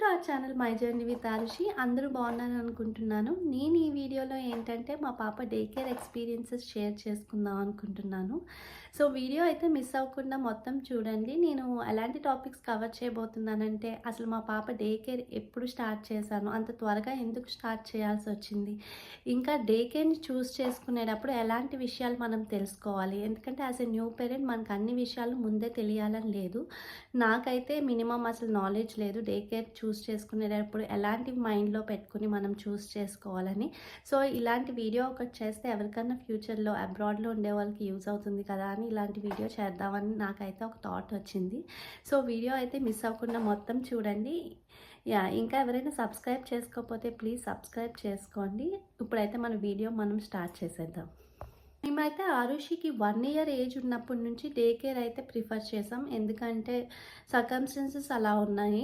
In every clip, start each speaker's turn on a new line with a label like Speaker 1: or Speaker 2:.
Speaker 1: To our channel my journey with Arushi. అందరూ బాగున్నారని అనుకుంటున్నాను. నేను ఈ వీడియోలో ఏంటంటే మా పాప డే కేర్ ఎక్స్పీరియన్సెస్ షేర్ చేసుకుందాం అనుకుంటున్నాను. సో వీడియో అయితే మిస్ అవ్వకుండా మొత్తం చూడండి. నేను ఎలాంటి టాపిక్స్ కవర్ చేయబోతున్నానంటే, అసలు మా పాప డే కేర్ ఎప్పుడు స్టార్ట్ చేశాను, అంత త్వరగా ఎందుకు స్టార్ట్ చేయాల్సి వచ్చింది, ఇంకా డే కేర్ని చూస్ చేసుకునేటప్పుడు ఎలాంటి విషయాలు మనం తెలుసుకోవాలి. ఎందుకంటే యాజ్ ఎ న్యూ పేరెంట్ మనకు అన్ని విషయాలు ముందే తెలియాలని లేదు. నాకైతే మినిమం అసలు నాలెడ్జ్ లేదు డే కేర్ చూస్ చేసుకునేటప్పుడు ఎలాంటి మైండ్లో పెట్టుకుని మనం చూస్ చేసుకోవాలని. సో ఇలాంటి వీడియో ఒకటి చేస్తే ఎవరికన్నా ఫ్యూచర్లో అబ్రాడ్లో ఉండే వాళ్ళకి యూజ్ అవుతుంది కదా అని ఇలాంటి వీడియో చేద్దామని నాకైతే ఒక థాట్ వచ్చింది. సో వీడియో అయితే మిస్ అవ్వకుండా మొత్తం చూడండి. ఇంకా ఎవరైనా సబ్స్క్రైబ్ చేసుకోకపోతే ప్లీజ్ సబ్స్క్రైబ్ చేసుకోండి. ఇప్పుడైతే మన వీడియో మనం స్టార్ట్ చేసేద్దాం. మేమైతే ఆరుషికి 1 ఇయర్ ఏజ్ ఉన్నప్పటి నుంచి డే కేర్ అయితే ప్రిఫర్ చేసాం. ఎందుకంటే సర్కమ్స్టెన్సెస్ అలా ఉన్నాయి.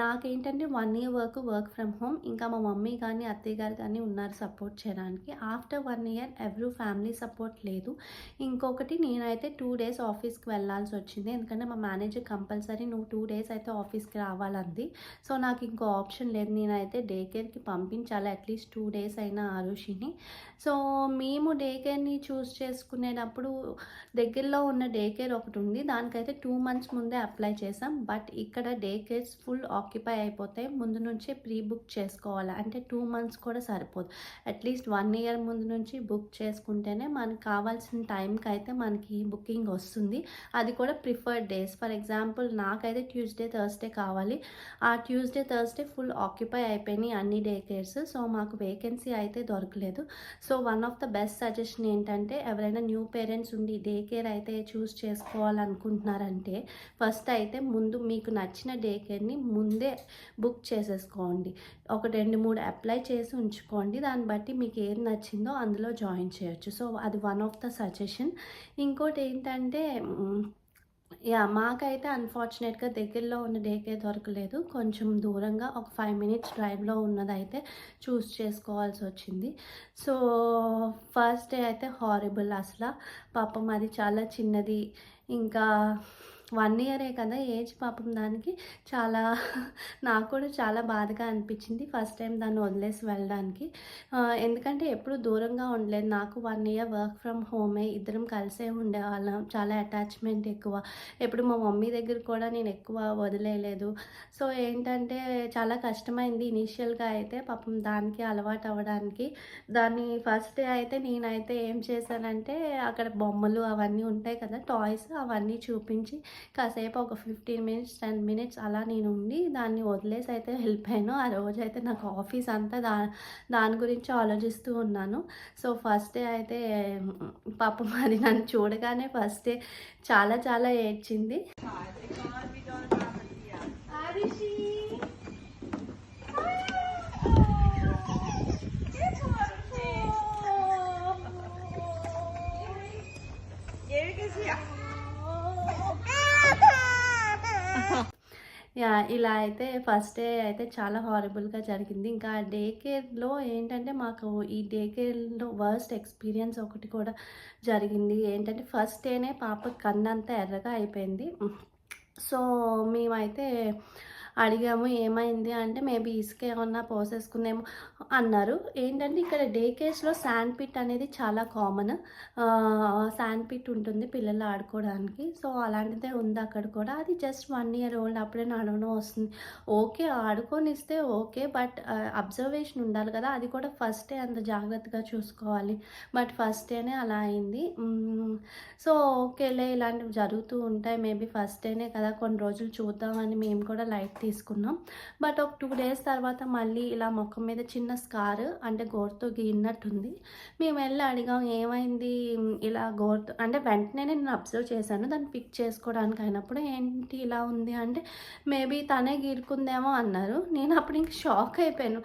Speaker 1: నాకేంటంటే 1 ఇయర్ వర్క్ ఫ్రమ్ హోమ్, ఇంకా మా మమ్మీ కానీ అత్తయ్య గారు కానీ ఉన్నారు సపోర్ట్ చేయడానికి. ఆఫ్టర్ 1 ఇయర్ ఎవరు ఫ్యామిలీ సపోర్ట్ లేదు. ఇంకొకటి నేనైతే 2 డేస్ ఆఫీస్కి వెళ్ళాల్సి వచ్చింది. ఎందుకంటే మా మేనేజర్ కంపల్సరీ నువ్వు 2 డేస్ అయితే ఆఫీస్కి రావాలంది. సో నాకు ఇంకో ఆప్షన్ లేదు, నేనైతే డే కేర్కి పంపించాలి అట్లీస్ట్ 2 డేస్ అయినా ఆరుషిని. సో మేము డే కేర్ని చూస్ చేసుకునేటప్పుడు దగ్గరలో ఉన్న డే కేర్ ఒకటి ఉంది, దానికైతే 2 మంత్స్ ముందే అప్లై చేసాం. బట్ ఇక్కడ డే కేర్స్ ఫుల్ ఆక్యుపై అయిపోతాయి, ముందు నుంచే ప్రీ బుక్ చేసుకోవాలి. అంటే 2 మంత్స్ కూడా సరిపోదు, అట్లీస్ట్ 1 ఇయర్ ముందు నుంచి బుక్ చేసుకుంటేనే మనకు కావాల్సిన టైంకి అయితే మనకి బుకింగ్ వస్తుంది. అది కూడా ప్రిఫర్డ్ డేస్. ఫర్ ఎగ్జాంపుల్ నాకైతే ట్యూస్డే థర్స్డే కావాలి, ఆ ట్యూస్డే థర్స్డే ఫుల్ ఆక్యుపై అయిపోయినాయి అన్ని డే కేర్స్. సో మాకు వేకెన్సీ అయితే దొరకలేదు. So one of the best suggestion ఏంటంటే, ఎవరైనా న్యూ పేరెంట్స్ ఉండి డే కేర్ అయితే చూస్ చేసుకోవాలనుకుంటున్నారంటే ఫస్ట్ అయితే ముందు మీకు నచ్చిన డే కేర్ని ముందే బుక్ చేసేసుకోండి. ఒక 2-3 అప్లై చేసి ఉంచుకోండి. దాన్ని బట్టి మీకు ఏది నచ్చిందో అందులో జాయిన్ చేయొచ్చు. సో అది వన్ ఆఫ్ ద సజెషన్. ఇంకోటి ఏంటంటే మాకైతే అన్ఫార్చునేట్గా దగ్గరలో ఉన్న డే కేర్ దొరకలేదు. కొంచెం దూరంగా ఒక 5 మినిట్స్ డ్రైవ్లో ఉన్నదైతే చూస్ చేసుకోవాల్సి వచ్చింది. సో ఫస్ట్ డే అయితే హారిబుల్ అసలు. పాపం అది చాలా చిన్నది, ఇంకా 1 ఇయరే కదా ఏజ్. పాపం దానికి చాలా నాకు కూడా చాలా బాధగా అనిపించింది ఫస్ట్ టైం దాన్ని వదిలేసి వెళ్ళడానికి. ఎందుకంటే ఎప్పుడు దూరంగా ఉండలేదు. నాకు 1 ఇయర్ వర్క్ ఫ్రమ్ హోమే, ఇద్దరం కలిసే ఉండేవాళ్ళం. చాలా అటాచ్మెంట్ ఎక్కువ. ఎప్పుడు మా మమ్మీ దగ్గర కూడా నేను ఎక్కువ వదిలేయలేదు. సో ఏంటంటే చాలా కష్టమైంది ఇనీషియల్గా అయితే పాపం దానికి అలవాటు అవ్వడానికి. దాన్ని ఫస్ట్ డే అయితే నేనైతే ఏం చేశానంటే, అక్కడ బొమ్మలు అవన్నీ ఉంటాయి కదా టాయ్స్, అవన్నీ చూపించి కాసేపు ఒక 15 మినిట్స్ 10 మినిట్స్ అలా నేను ఉండి దాన్ని వదిలేసి అయితే వెళ్ళిపోయాను. ఆ రోజైతే నాకు ఆఫీస్ అంతా దాని గురించి ఆలోచిస్తూ ఉన్నాను. సో ఫస్ట్ డే అయితే పాపం అది నన్ను చూడగానే ఫస్ట్ డే చాలా చాలా ఏడ్చింది. ఇలా అయితే ఫస్ట్ డే అయితే చాలా హారబుల్గా జరిగింది. ఇంకా డే కేర్లో ఏంటంటే మాకు ఈ డే కేర్లో వర్స్ట్ ఎక్స్పీరియన్స్ ఒకటి కూడా జరిగింది. ఏంటంటే ఫస్ట్ డేనే పాప కన్నంతా ఎర్రగా అయిపోయింది. సో మేమైతే అడిగాము ఏమైంది అంటే, మేబీ ఇసుక ఏమన్నా పోసేసుకుందేమో అన్నారు. ఏంటంటే ఇక్కడ డే కేర్స్లో శాండ్ పిట్ అనేది చాలా కామన్. శాండ్ పిట్ ఉంటుంది పిల్లలు ఆడుకోవడానికి. సో అలాంటిదే ఉంది అక్కడ కూడా. అది జస్ట్ 1 ఇయర్ ఓల్డ్, అప్పుడే నడవడం వస్తుంది. ఓకే ఆడుకొనిస్తే ఓకే, బట్ అబ్జర్వేషన్ ఉండాలి కదా. అది కూడా ఫస్ట్ డే అంత జాగ్రత్తగా చూసుకోవాలి. బట్ ఫస్ట్ డేనే అలా అయింది. సో ఓకేలే ఇలాంటివి జరుగుతూ ఉంటాయి, మేబీ ఫస్ట్ డేనే కదా కొన్ని రోజులు చూద్దామని మేము కూడా లైట్ తీసుకున్నాం. బట్ ఒక 2 డేస్ తర్వాత మళ్ళీ ఇలా ముఖం మీద చిన్న స్కార్, అంటే గోరుతో గీరినట్టుంది. మేము వెళ్ళి అడిగాం ఏమైంది ఇలా గోరుతో, అంటే వెంటనే నేను అబ్జర్వ్ చేశాను దాన్ని ఫిక్స్ చేసుకోవడానికి. అయినప్పుడు ఏంటి ఇలా ఉంది అంటే, మేబీ తనే గీరుకుందేమో అన్నారు. నేను అప్పుడు ఇంక షాక్ అయిపోయాను.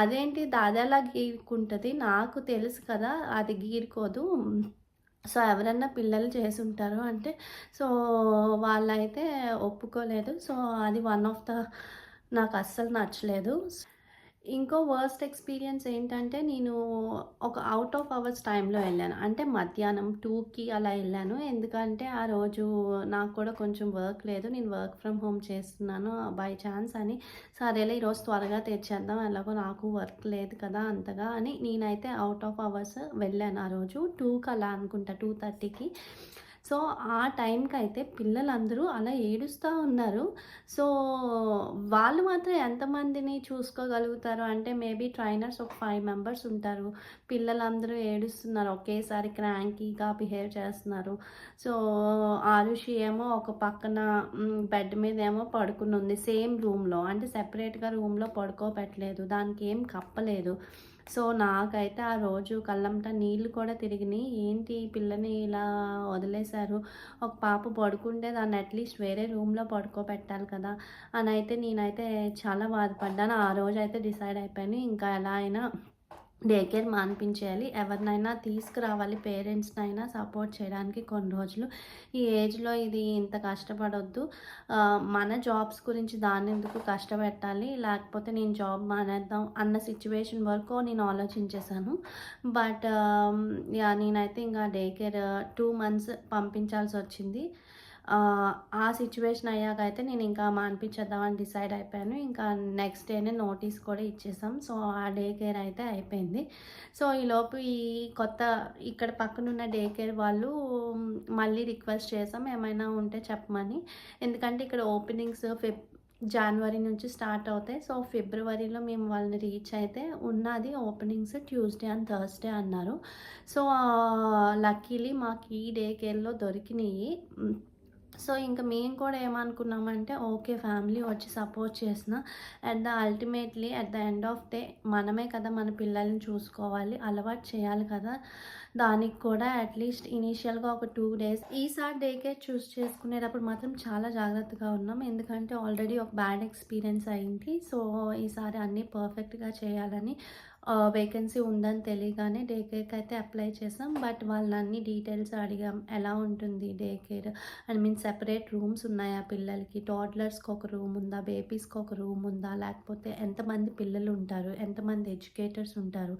Speaker 1: అదేంటి దాదాలా గీరుకుంటుంది, నాకు తెలుసు కదా అది గీరుకోదు, సో ఎవరన్నా పిల్లలు చేసి ఉంటారు అంటే. సో వాళ్ళైతే ఒప్పుకోలేదు. సో అది వన్ ఆఫ్ ద నాకు అస్సలు నచ్చలేదు. ఇంకో వర్స్ట్ ఎక్స్‌పీరియన్స్ ఏంటంటే, నేను ఒక ఔట్ ఆఫ్ అవర్స్ టైమ్‌లో ఎళ్ళాను. అంటే మధ్యాహ్నం 2కి అలా ఎళ్ళాను. ఎందుకంటే, ఆ రోజు నాకు కూడా కొంచెం వర్క్ లేదు. నేను వర్క్ ఫ్రమ్ హోమ్ చేస్తున్నాను బై ఛాన్స్ అని, సరేలే ఈరోజు త్వరగా తెచ్చేద్దాం ఎలాగో నాకు వర్క్ లేదు కదా అంతగా అని నేనైతే ఔట్ ఆఫ్ అవర్స్ వెళ్ళాను ఆ రోజు. 2కి అలా అనుకుంటా, 2:30కి. సో, ఆ టైంకయితే పిల్లలందరూ అలా ఏడుస్తా ఉన్నారు. సో, వాళ్ళు మాత్రం ఎంతమందిని చూసుకోగలుగుతారు అంటే, మేబీ ట్రైనర్స్ ఒక 5 మెంబర్స్ ఉంటారు. పిల్లలందరూ ఏడుస్తున్నారు. ఒకేసారి క్రాంకీగా బిహేవ్ చేస్తున్నారు. సో, ఆరుషి ఏమో ఒక పక్కన బెడ్ మీదేమో పడుకునుంది. సేమ్ రూమ్‌లో. అంటే సెపరేట్‌గా రూమ్‌లో పడుకోబెట్టలేదు. దానికేం కప్పలేదు. సో, నాకైతే ఆ రోజు కళ్ళమ్మట నీళ్ళు కూడా తిరిగినియి. ఏంటి ఈ పిల్లని ఇలా వదిలేశారు. ఒక పాప పడుకుంటే దాన్ని అట్‌లీస్ట్ వేరే రూమ్‌లో పడుకోబెట్టాలి కదా! అనైతే నేనైతే చాలా బాధపడ్డాను. ఆ రోజైతే డిసైడ్ అయిపోయాను. ఇంకా ఎలా అయినా డే కేర్ మానిపించేయాలి. ఎవరినైనా తీసుకురావాలి పేరెంట్స్‌నైనా సపోర్ట్ చేయడానికి కొన్ని రోజులు. ఈ ఏజ్‌లో ఇది ఇంత కష్టపడొద్దు. మన జాబ్స్ గురించి దాన్నెందుకు కష్టపెట్టాలి. లేకపోతే నేను జాబ్ మానేద్దాం అన్న సిట్యుయేషన్ వరకు నేను ఆలోచించేసాను. But yeah! నేనైతే ఇంక డే కేర్ 2 మంత్స్ పంపించాల్సొచ్చింది. ఆ సిట్యుయేషన్ అయ్యాకైతే నేనింకా మానిపించేద్దామని డిసైడ్ అయిపోయాను. ఇంకా నెక్స్ట్ డేనే నోటీస్ కూడా ఇచ్చేసాం. సో, ఆ డే కేర్ అయితే అయిపోయింది. సో, ఈలోపు ఈ కొత్త ఇక్కడ పక్కనున్న డే కేర్ వాళ్ళు మళ్ళీ రిక్వెస్ట్ చేసాం ఏమైనా ఉంటే చెప్పమని. ఎందుకంటే ఇక్కడ ఓపెనింగ్స్ జనవరి నుంచి స్టార్ట్ అవుతాయి. సో, ఫిబ్రవరిలో మేము వాళ్ళని రీచ్ అయితే ఉన్నది ఓపెనింగ్స్ ట్యూస్‌డే అండ్ థర్స్‌డే అన్నారు. సో, లక్కీలీ మాకు ఈ డే కేర్‌లో దొరికినియి. సో, ఇంక మేము కూడా ఏమనుకున్నామంటే, ఓకే. ఫ్యామిలీ వచ్చి సపోర్ట్ చేసినా at the end of day మనమే కదా మన పిల్లల్ని చూసుకోవాలి. అలవాటు చేయాలి కదా! దానికి కూడా అట్‌లీస్ట్ ఇనీషియల్‌గా ఒక 2 డేస్ ఈసారి డే కేర్ చూస్ చేసుకునేటప్పుడు మాత్రం చాలా జాగ్రత్తగా ఉన్నాం. ఎందుకంటే ఆల్రెడీ ఒక బ్యాడ్ ఎక్స్‌పీరియన్స్ అయింది. సో, ఈసారి అన్నీ పర్ఫెక్ట్‌గా చేయాలని వేకెన్సీ ఉందని తెలియగానే డే కేర్‌కయితే అప్లై చేసాం. బట్ వాళ్ళన్ని డీటెయిల్స్ అడిగాం. ఎలా ఉంటుంది డే కేర్? సెపరేట్ రూమ్స్ ఉన్నాయా పిల్లలకి? టోడ్లర్స్‌కి ఒక రూమ్ ఉందా? బేబీస్‌కి ఒక రూమ్ ఉందా? లేకపోతే ఎంతమంది పిల్లలు ఉంటారు? ఎంతమంది ఎడ్యుకేటర్స్ ఉంటారు?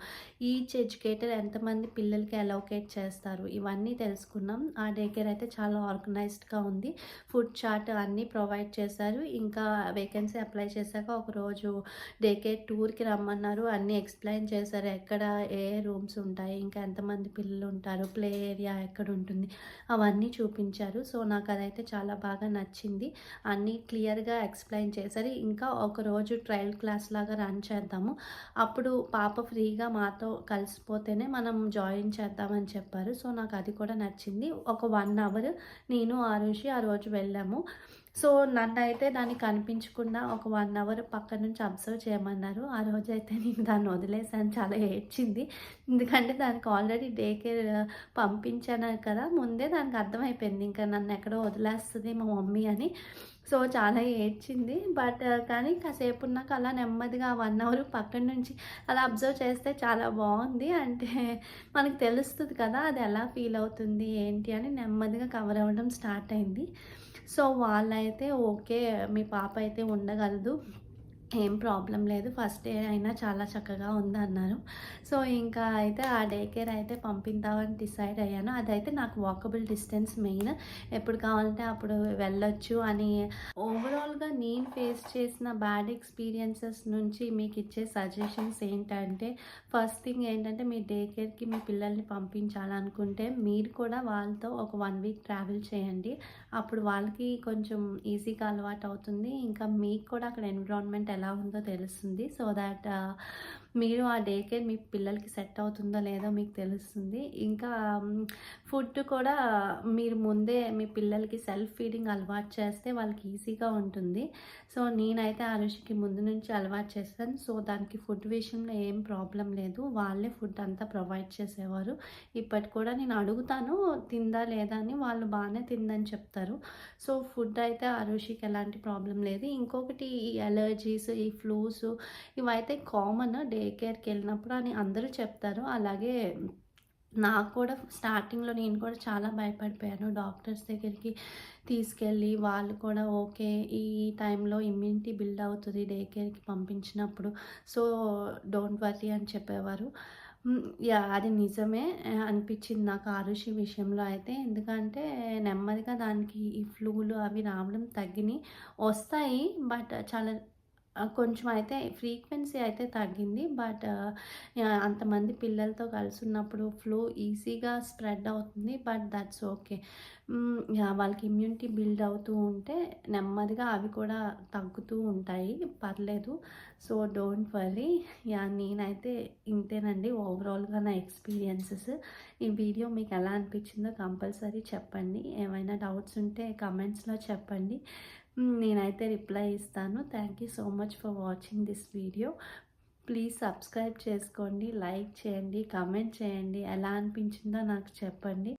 Speaker 1: ఈచ్ ఎడ్యుకేటర్ ఎంతమంది పిల్లలకి అలోకేట్ చేస్తారు? ఇవన్నీ తెలుసుకున్నాం. ఆ డే కేర్ అయితే చాలా ఆర్గనైజ్డ్‌గా ఉంది. ఫుడ్ చార్ట్ అన్నీ ప్రొవైడ్ చేశారు. ఇంకా వేకెన్సీ అప్లై చేశాక ఒకరోజు డే కేర్ టూర్‌కి రమ్మన్నారు. అన్నీ ఎక్స్‌ప్లెయిన్ చేశారు. ఎక్కడ ఏ రూమ్స్ ఉంటాయి? ఇంకా ఎంతమంది పిల్లలు ఉంటారు? ప్లే ఏరియా ఎక్కడుంటుంది? అవన్నీ చూపించారు. సో, నాకదైతే చాలా బాగా నచ్చింది. అన్నీ క్లియర్‌గా ఎక్స్‌ప్లెయిన్ చేశారు. ఇంకా ఒకరోజు ట్రయల్ క్లాస్ లాగా రన్ చేద్దాము. అప్పుడు పాప ఫ్రీగా మాతో కలిసిపోతేనే మనం జాయిన్ చేద్దామని చెప్పారు. సో, నాకది కూడా నచ్చింది. ఒక 1 అవర్ నేను, ఆరుషి ఆ రోజు వెళ్ళాము. సో, నన్నైతే దాన్ని కనిపించకుండా ఒక 1 అవర్ పక్క నుంచి అబ్జర్వ్ చేయమన్నారు. ఆ రోజైతే నేను దాన్ని వదిలేసాను. చాలా ఏడ్చింది. ఎందుకంటే దానికి ఆల్రెడీ డే కేర్ పంపించాను కదా! ముందే దానికి అర్థమైపోయింది. ఇంకా నన్నెక్కడో వదిలేస్తది మా మమ్మీ అని. సో, చాలా ఏడ్చింది. బట్ కానీ కాసేపున్నాక అలా నెమ్మదిగా ఆ 1 అవర్ పక్కన నుంచి అలా అబ్జర్వ్ చేస్తే చాలా బావుంది. అంటే మనకు తెలుస్తది కదా! అది ఎలా ఫీల్ అవుతుంది ఏంటి అని నెమ్మదిగా కవర్ అవ్వడం స్టార్ట్ అయింది. సో, వాళ్ళైతే ఓకే. మీ పాప అయితే ఉండగలదు. ఏం ప్రాబ్లమ్ లేదు. ఫస్ట్ డే అయినా చాలా చక్కగా ఉందన్నారు. సో, ఇంకా అయితే ఆ డే కేర్ అయితే పంపిద్దామని డిసైడ్ అయ్యాను. అదైతే నాకు వాకబుల్ డిస్టెన్స్ మెయిన్. ఎప్పుడు కావాలంటే అప్పుడు వెళ్ళొచ్చు అని ఓవరాల్‌గా నేను ఫేస్ చేసిన బ్యాడ్ ఎక్స్‌పీరియన్సెస్ నుంచి మీకిచ్చే సజెషన్స్ ఏంటంటే, ఫస్ట్ థింగ్ ఏంటంటే మీరు డే కేర్‌కి మీ పిల్లల్ని పంపించాలనుకుంటే మీరు కూడా వాళ్ళతో ఒక 1 వీక్ ట్రావెల్ చేయండి. అప్పుడు వాళ్ళకి కొంచెం ఈజీగా అలవాటవుతుంది. ఇంకా మీకు కూడా అక్కడ ఎన్విరాన్మెంట్ ఎలా ఉందో తెలుస్తుంది. సో దాట్ మీరు ఆ డే కేర్ మీ పిల్లలకి సెట్ అవుతుందో లేదో మీకు తెలుస్తుంది. ఇంకా ఫుడ్ కూడా మీరు ముందే మీ పిల్లలకి సెల్ఫ్ ఫీడింగ్ అలవాటు చేస్తే వాళ్ళకి ఈజీగా ఉంటుంది. సో, నేనైతే ఆరుషికి ముందు నుంచి అలవాటు చేశాను. సో, దానికి ఫుడ్ విషయంలో ఏం ప్రాబ్లమ్ లేదు. వాళ్ళే ఫుడ్ అంతా ప్రొవైడ్ చేసేవారు. ఇప్పటికి కూడా నేను అడుగుతాను తిందా లేదా అని. వాళ్ళు బానే తిందని చెప్తారు. సో, ఫుడ్ అయితే ఆరుషికి ఎలాంటి ప్రాబ్లమ్ లేదు. ఇంకొకటి ఈ అలర్జీస్, ఈ ఫ్లూస్ ఇవైతే కామన్ డే కేర్‌కెళ్ళినప్పుడు అని అందరూ చెప్తారు. అలాగే నాకు కూడా స్టార్టింగ్‌లో నేను కూడా చాలా భయపడిపోయాను. డాక్టర్స్ దగ్గరికి తీసుకెళ్ళి వాళ్ళు కూడా ఓకే. ఈ టైంలో ఇమ్యూనిటీ బిల్డ్ అవుతది డే కేర్‌కి పంపించినప్పుడు. సో, డోంట్ వర్రీ అని చెప్పేవారు. యాహ్! అది నిజమే అనిపించింది నాకు ఆరుషి విషయంలో అయితే. ఎందుకంటే నెమ్మదిగా దానికి ఈ ఫ్లూలు అవి రావడం తగ్గినియి. వస్తాయి బట్ చాలా కొంచెం అయితే ఫ్రీక్వెన్సీ అయితే తగ్గింది. బట్ అంతమంది పిల్లలతో కలిసున్నప్పుడు ఫ్లూ ఈజీగా స్ప్రెడ్ అవుతుంది. But that's okay. యాహ్! వాళ్ళకి ఇమ్యూనిటీ బిల్డ్ అవుతూ ఉంటే నెమ్మదిగా అవి కూడా తగ్గుతూ ఉంటాయి. పర్లేదు. So, don't worry. యాహ్! నేనైతే ఇంతేనండి ఓవరాల్‌గా నా ఎక్స్‌పీరియన్సెస్. ఈ వీడియో మీకు ఎలా అనిపించిందో కంపల్సరీ చెప్పండి. ఏమైనా డౌట్స్ ఉంటే కామెంట్స్‌లో చెప్పండి. నేనైతే రిప్లై ఇస్తాను. Thank you so much for watching this video. Please subscribe చేసుకోండి, లైక్ చేయండి, కామెంట్ చేయండి. ఎలా అనిపించిందో నాకు చెప్పండి.